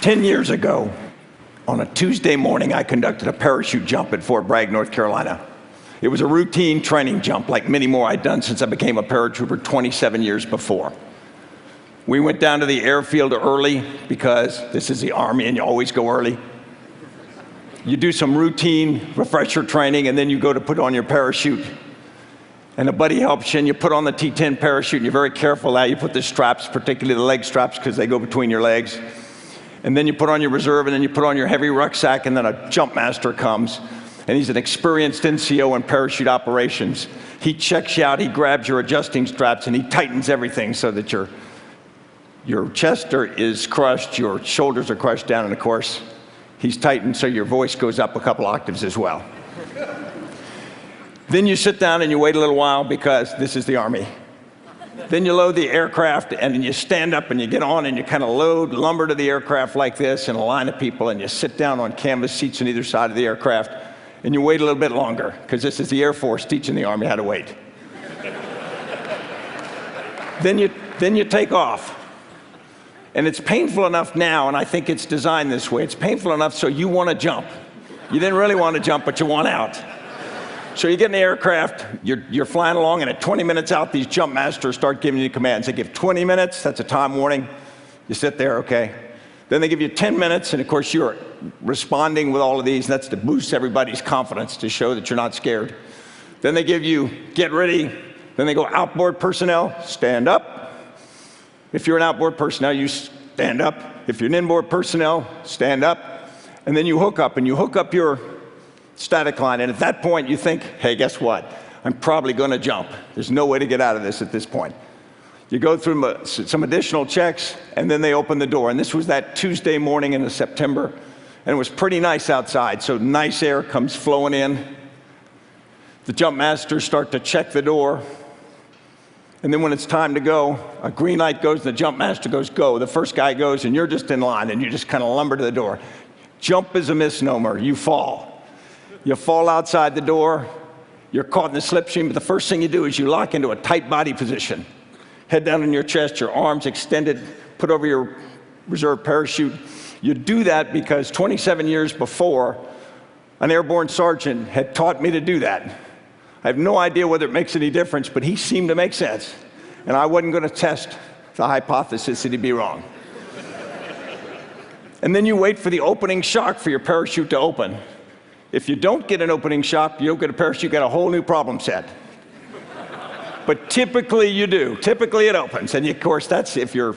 10 years ago, on a Tuesday morning, I conducted a parachute jump at Fort Bragg, North Carolina. It was a routine training jump, like many more I'd done since I became a paratrooper 27 years before. We went down to the airfield early because this is the Army and you always go early. You do some routine refresher training and then you go to put on your parachute. And a buddy helps you and you put on the T-10 parachute and you're very careful now. You put the straps, particularly the leg straps, because they go between your legs. And then you put on your reserve and then you put on your heavy rucksack, and then a jump master comes. And he's an experienced NCO in parachute operations. He checks you out, he grabs your adjusting straps, and he tightens everything so that your chest is crushed, your shoulders are crushed down, and of course, he's tightened so your voice goes up a couple octaves as well. Then you sit down and you wait a little while because this is the Army. Then you load the aircraft and then you stand up and you get on and you kind of load lumber to the aircraft like this in a line of people, and you sit down on canvas seats on either side of the aircraft and you wait a little bit longer because this is the Air Force teaching the Army how to wait. Then you take off. And it's painful enough now, and I think it's designed this way. It's painful enough so you want to jump. You didn't really want to jump, but you want out. So you get in the aircraft, you're flying along, and at 20 minutes out, these jump masters start giving you commands. They give 20 minutes, that's a time warning. You sit there, okay. Then they give you 10 minutes, and of course you're responding with all of these, and that's to boost everybody's confidence, to show that you're not scared. Then they give you, get ready. Then they go, outboard personnel, stand up. If you're an outboard personnel, you stand up. If you're an inboard personnel, stand up. And then you hook up, and you hook up your static line. And at that point, you think, hey, guess what? I'm probably going to jump. There's no way to get out of this at this point. You go through some additional checks, and then they open the door. And this was that Tuesday morning in September, and it was pretty nice outside, so nice air comes flowing in. The jump masters start to check the door. And then when it's time to go, a green light goes, and the jump master goes, go. The first guy goes, and you're just in line, and you just kind of lumber to the door. Jump is a misnomer. You fall. You fall outside the door. You're caught in the slipstream, but the first thing you do is you lock into a tight body position. Head down on your chest, your arms extended, put over your reserve parachute. You do that because 27 years before, an airborne sergeant had taught me to do that. I have no idea whether it makes any difference, but he seemed to make sense. And I wasn't going to test the hypothesis that he'd be wrong. And then you wait for the opening shock for your parachute to open. If you don't get an opening shock, you don't get a parachute, you get a whole new problem set. But typically you do. Typically it opens. And of course, that's if your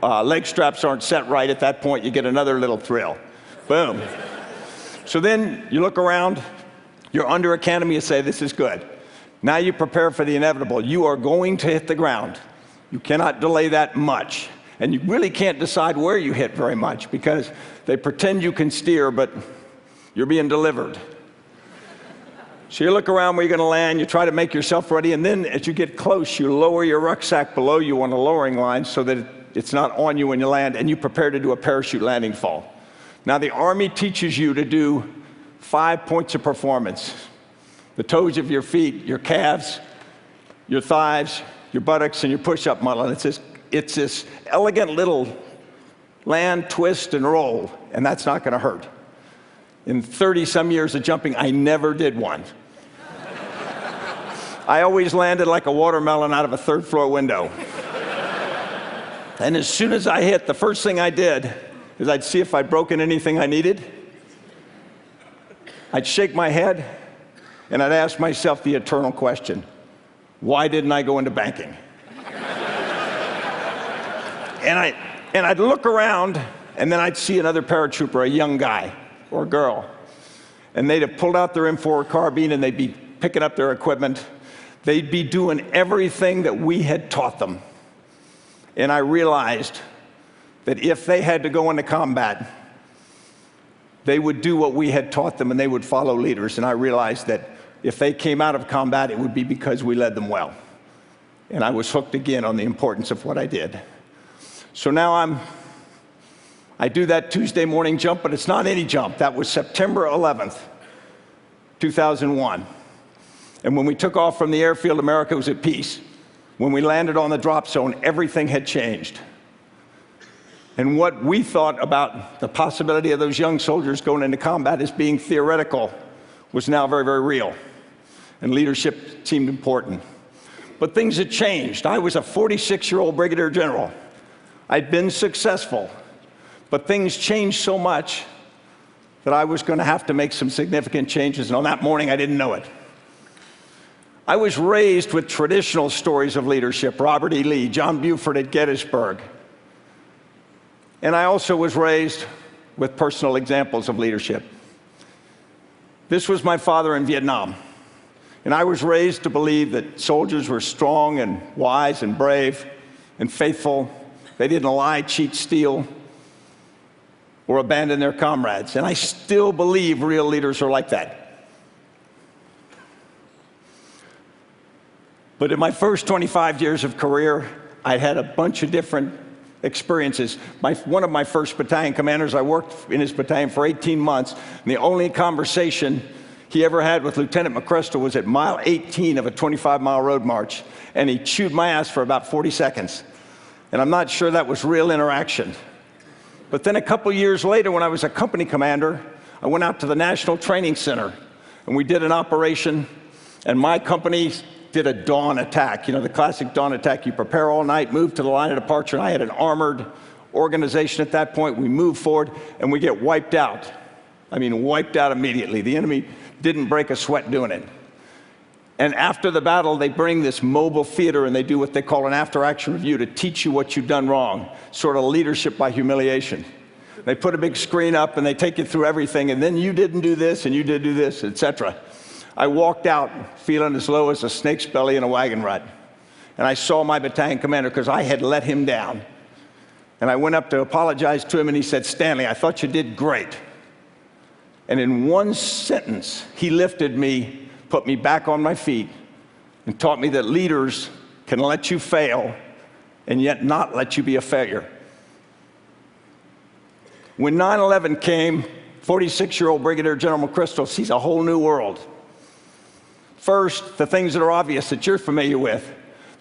leg straps aren't set right at that point, you get another little thrill. Boom. So then you look around. You're under academy, you say, this is good. Now you prepare for the inevitable. You are going to hit the ground. You cannot delay that much. And you really can't decide where you hit very much because they pretend you can steer, but you're being delivered. So you look around where you're going to land, you try to make yourself ready, and then as you get close, you lower your rucksack below you on a lowering line so that it's not on you when you land, and you prepare to do a parachute landing fall. Now the Army teaches you to do 5 points of performance. The toes of your feet, your calves, your thighs, your buttocks, and your push-up muscle. And it's this elegant little land, twist, and roll, and that's not going to hurt. In 30-some years of jumping, I never did one. I always landed like a watermelon out of a third-floor window. And as soon as I hit, the first thing I did is I'd see if I'd broken anything I needed. I'd shake my head, and I'd ask myself the eternal question, why didn't I go into banking? And I'd look around, and then I'd see another paratrooper, a young guy or girl, and they'd have pulled out their M4 carbine, and they'd be picking up their equipment. They'd be doing everything that we had taught them. And I realized that if they had to go into combat, they would do what we had taught them, and they would follow leaders. And I realized that if they came out of combat, it would be because we led them well. And I was hooked again on the importance of what I did. So now I do that Tuesday morning jump, but it's not any jump. That was September 11th, 2001. And when we took off from the airfield, America was at peace. When we landed on the drop zone, everything had changed. And what we thought about the possibility of those young soldiers going into combat as being theoretical was now very, very real. And leadership seemed important. But things had changed. I was a 46-year-old brigadier general. I'd been successful, but things changed so much that I was going to have to make some significant changes, and on that morning I didn't know it. I was raised with traditional stories of leadership, Robert E. Lee, John Buford at Gettysburg. And I also was raised with personal examples of leadership. This was my father in Vietnam. And I was raised to believe that soldiers were strong and wise and brave and faithful. They didn't lie, cheat, steal, or abandon their comrades. And I still believe real leaders are like that. But in my first 25 years of career, I'd had a bunch of different experiences. One of my first battalion commanders, I worked in his battalion for 18 months, and the only conversation he ever had with Lieutenant McChrystal was at mile 18 of a 25-mile road march, and he chewed my ass for about 40 seconds. And I'm not sure that was real interaction. But then a couple years later, when I was a company commander, I went out to the National Training Center, and we did an operation, and my company did a dawn attack. You know, the classic dawn attack. You prepare all night, move to the line of departure, and I had an armored organization at that point. We moved forward, and we get wiped out. I mean, wiped out immediately. The enemy didn't break a sweat doing it. And after the battle, they bring this mobile theater, and they do what they call an after-action review to teach you what you've done wrong, sort of leadership by humiliation. They put a big screen up, and they take you through everything, and then you didn't do this, and you did do this, etc. I walked out feeling as low as a snake's belly in a wagon rut. And I saw my battalion commander because I had let him down. And I went up to apologize to him, and he said, "Stanley, I thought you did great." And in one sentence, he lifted me, put me back on my feet, and taught me that leaders can let you fail and yet not let you be a failure. When 9/11 came, 46-year-old Brigadier General McChrystal sees a whole new world. First, the things that are obvious that you're familiar with.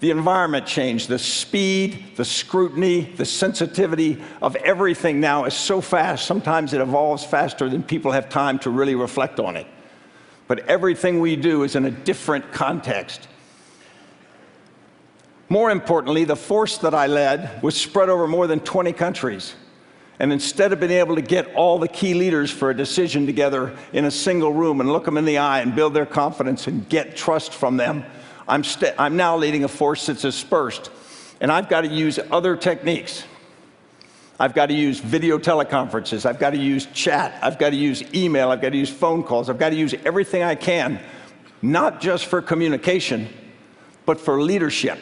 The environment changed, the speed, the scrutiny, the sensitivity of everything now is so fast, sometimes it evolves faster than people have time to really reflect on it. But everything we do is in a different context. More importantly, the force that I led was spread over more than 20 countries. And instead of being able to get all the key leaders for a decision together in a single room and look them in the eye and build their confidence and get trust from them, I'm now leading a force that's dispersed. And I've got to use other techniques. I've got to use video teleconferences. I've got to use chat. I've got to use email. I've got to use phone calls. I've got to use everything I can, not just for communication, but for leadership.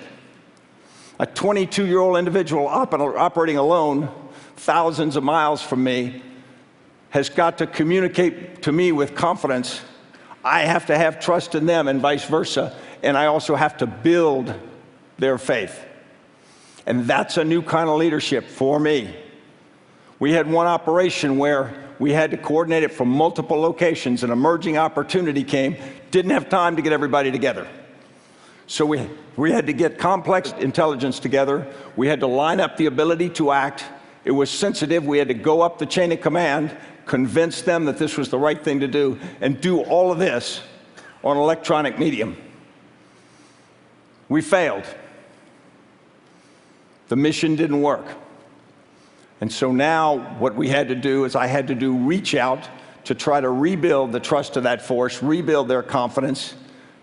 A 22-year-old individual operating alone thousands of miles from me has got to communicate to me with confidence. I have to have trust in them and vice versa, and I also have to build their faith. And that's a new kind of leadership for me. We had one operation where we had to coordinate it from multiple locations. An emerging opportunity came, didn't have time to get everybody together. So we had to get complex intelligence together. We had to line up the ability to act. It was sensitive. We had to go up the chain of command, convince them that this was the right thing to do, and do all of this on electronic medium. We failed. The mission didn't work. And so now what we had to do is I had to do reach out to try to rebuild the trust of that force, rebuild their confidence,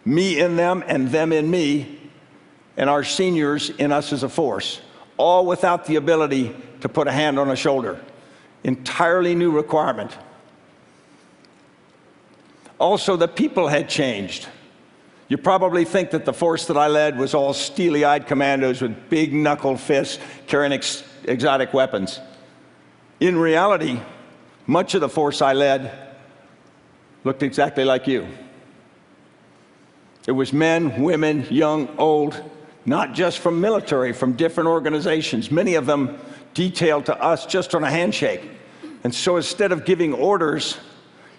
me in them and them in me, and our seniors in us as a force, all without the ability to put a hand on a shoulder. Entirely new requirement. Also, the people had changed. You probably think that the force that I led was all steely-eyed commandos with big knuckled fists carrying exotic weapons. In reality, much of the force I led looked exactly like you. It was men, women, young, old, not just from military, from different organizations, many of them detailed to us just on a handshake. And so instead of giving orders,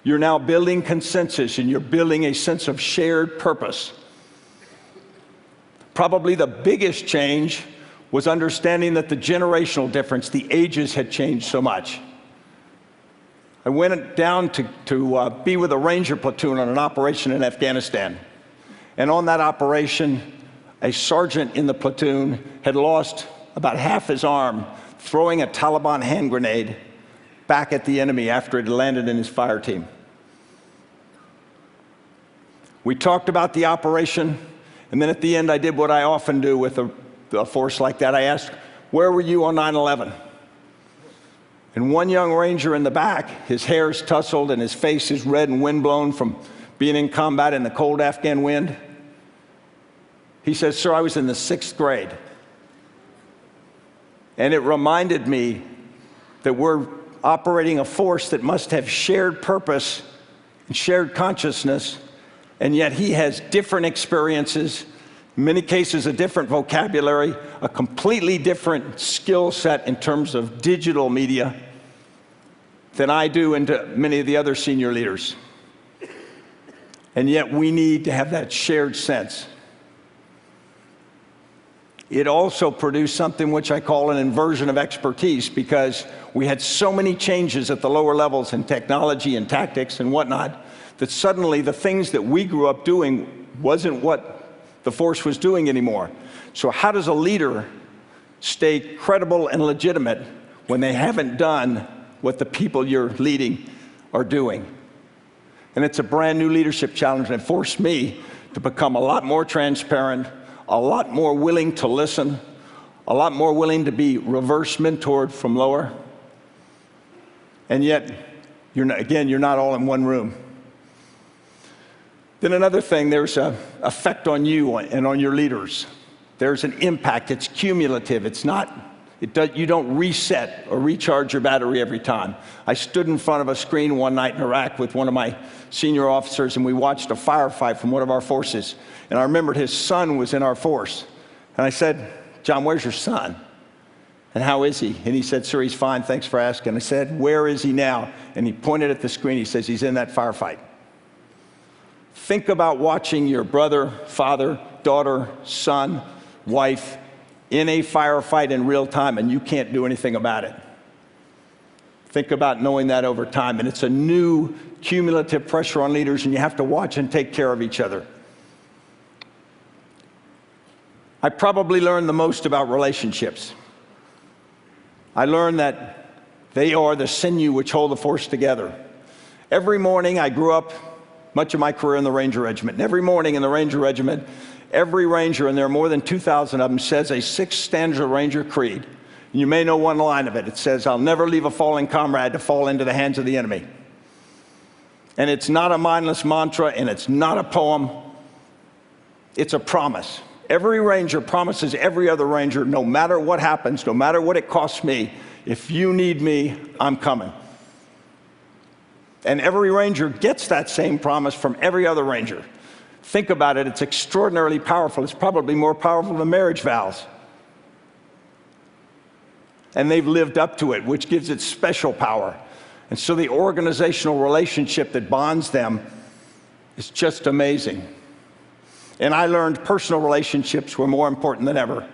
you're now building consensus and you're building a sense of shared purpose. Probably the biggest change was understanding that the generational difference, the ages had changed so much. I went down to be with a Ranger platoon on an operation in Afghanistan. And on that operation, a sergeant in the platoon had lost about half his arm throwing a Taliban hand grenade back at the enemy after it landed in his fire team. We talked about the operation, and then at the end I did what I often do with a force like that. I asked, where were you on 9/11? And one young Ranger in the back, his hair's tousled and his face is red and windblown from being in combat in the cold Afghan wind. He says, sir, I was in the 6th grade. And it reminded me that we're operating a force that must have shared purpose and shared consciousness, and yet he has different experiences, in many cases a different vocabulary, a completely different skill set in terms of digital media than I do and to many of the other senior leaders. And yet we need to have that shared sense. It also produced something which I call an inversion of expertise, because we had so many changes at the lower levels in technology and tactics and whatnot, that suddenly the things that we grew up doing wasn't what the force was doing anymore. So how does a leader stay credible and legitimate when they haven't done what the people you're leading are doing? And it's a brand new leadership challenge, and it forced me to become a lot more transparent, a lot more willing to listen, a lot more willing to be reverse mentored from lower. And yet, you're not all in one room. Then another thing, there's an effect on you and on your leaders. There's an impact. It's cumulative. You don't reset or recharge your battery every time. I stood in front of a screen one night in Iraq with one of my senior officers, and we watched a firefight from one of our forces. And I remembered his son was in our force. And I said, John, where's your son? And how is he? And he said, sir, he's fine, thanks for asking. I said, where is he now? And he pointed at the screen. He says, he's in that firefight. Think about watching your brother, father, daughter, son, wife in a firefight in real time, and you can't do anything about it. Think about knowing that over time. And it's a new cumulative pressure on leaders, and you have to watch and take care of each other. I probably learned the most about relationships. I learned that they are the sinew which hold the force together. Every morning, I grew up much of my career in the Ranger Regiment. And every morning in the Ranger Regiment, every Ranger, and there are more than 2,000 of them, says a 6-stanza Ranger creed. And you may know one line of it. It says, I'll never leave a fallen comrade to fall into the hands of the enemy. And it's not a mindless mantra, and it's not a poem. It's a promise. Every Ranger promises every other Ranger, no matter what happens, no matter what it costs me, if you need me, I'm coming. And every Ranger gets that same promise from every other Ranger. Think about it, it's extraordinarily powerful. It's probably more powerful than marriage vows. And they've lived up to it, which gives it special power. And so the organizational relationship that bonds them is just amazing. And I learned personal relationships were more important than ever.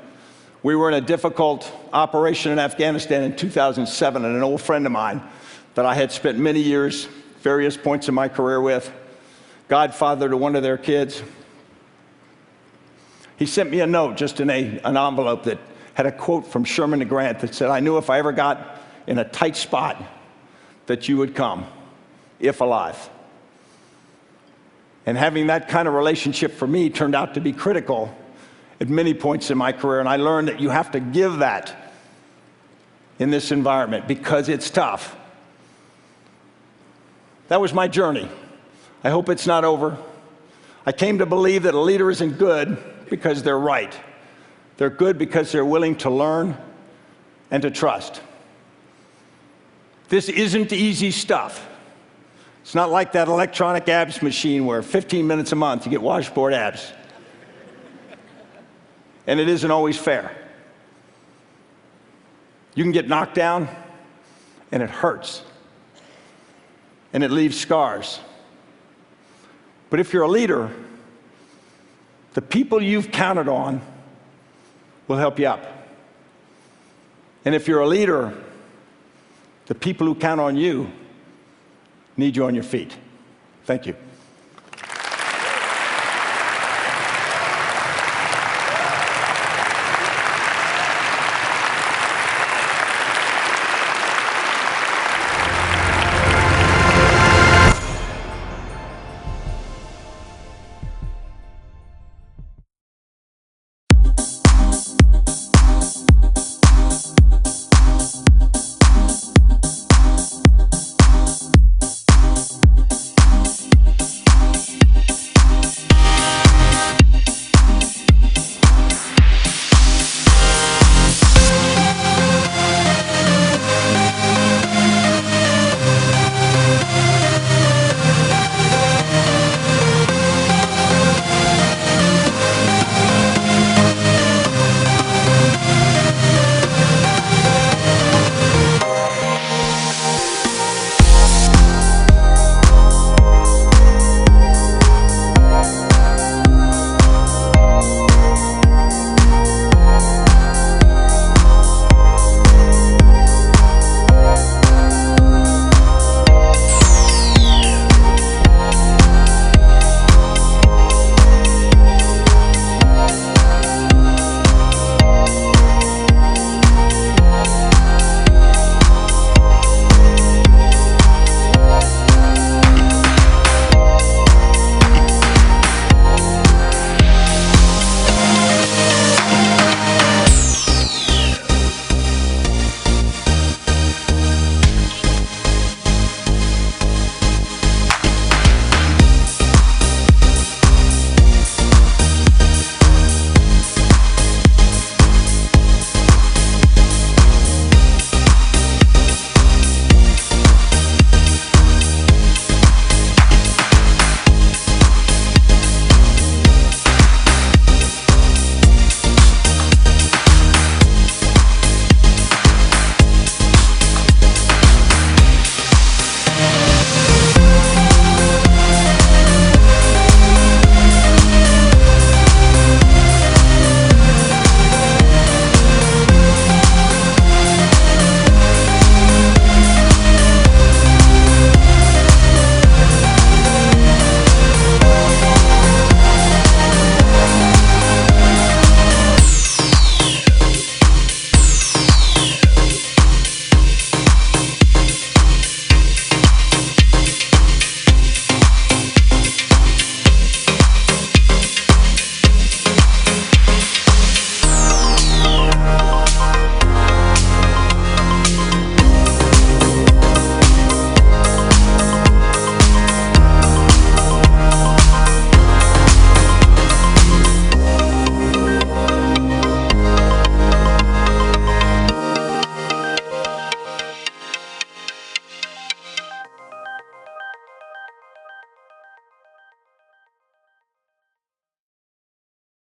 We were in a difficult operation in Afghanistan in 2007, and an old friend of mine that I had spent many years, various points in my career with, godfather to one of their kids, he sent me a note just in an envelope that had a quote from Sherman to Grant that said, I knew if I ever got in a tight spot that you would come, if alive. And having that kind of relationship for me turned out to be critical at many points in my career, and I learned that you have to give that in this environment because it's tough. That was my journey. I hope it's not over. I came to believe that a leader isn't good because they're right. They're good because they're willing to learn and to trust. This isn't easy stuff. It's not like that electronic abs machine where 15 minutes a month you get washboard abs. And it isn't always fair. You can get knocked down and it hurts. And it leaves scars. But if you're a leader, the people you've counted on will help you up. And if you're a leader, the people who count on you need you on your feet. Thank you.